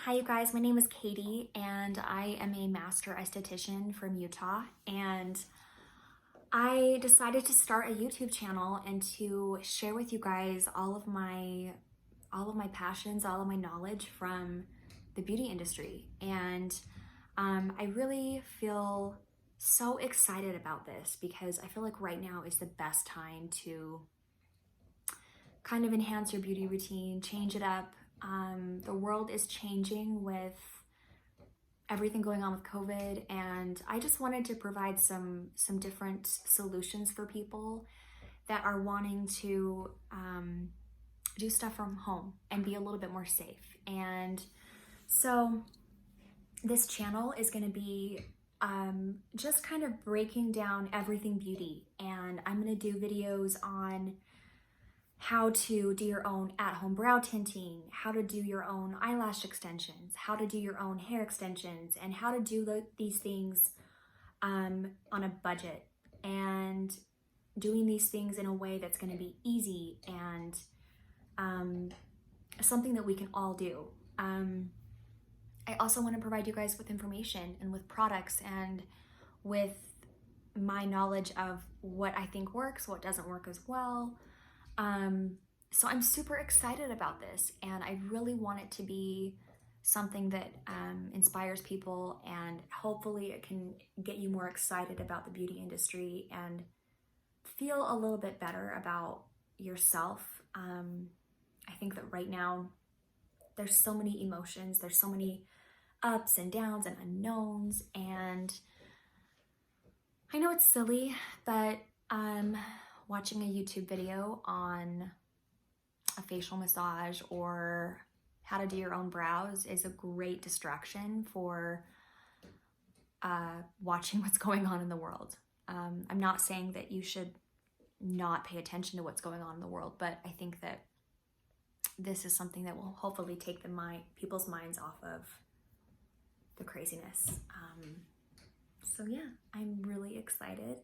Hi you guys, my name is Katie and I am a master esthetician from Utah, and I decided to start a YouTube channel and to share with you guys all of my passions, all of my knowledge from the beauty industry. And I really feel so excited about this because I feel like right now is the best time to kind of enhance your beauty routine, change it up. The world is changing with everything going on with COVID, and I just wanted to provide some different solutions for people that are wanting to do stuff from home and be a little bit more safe. And so this channel is going to be just kind of breaking down everything beauty, and I'm going to do videos on how to do your own at-home brow tinting, how to do your own eyelash extensions, how to do your own hair extensions, and how to do these things on a budget, and doing these things in a way that's going to be easy and something that we can all do. I also want to provide you guys with information and with products and with my knowledge of what I think works, what doesn't work as well. So I'm super excited about this, and I really want it to be something that inspires people, and hopefully it can get you more excited about the beauty industry and feel a little bit better about yourself. I think that right now there's so many emotions, there's so many ups and downs and unknowns, and I know it's silly, but watching a YouTube video on a facial massage or how to do your own brows is a great distraction for watching what's going on in the world. I'm not saying that you should not pay attention to what's going on in the world, but I think that this is something that will hopefully take people's minds off of the craziness. So yeah, I'm really excited,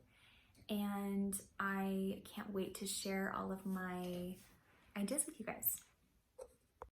and I can't wait to share all of my ideas with you guys.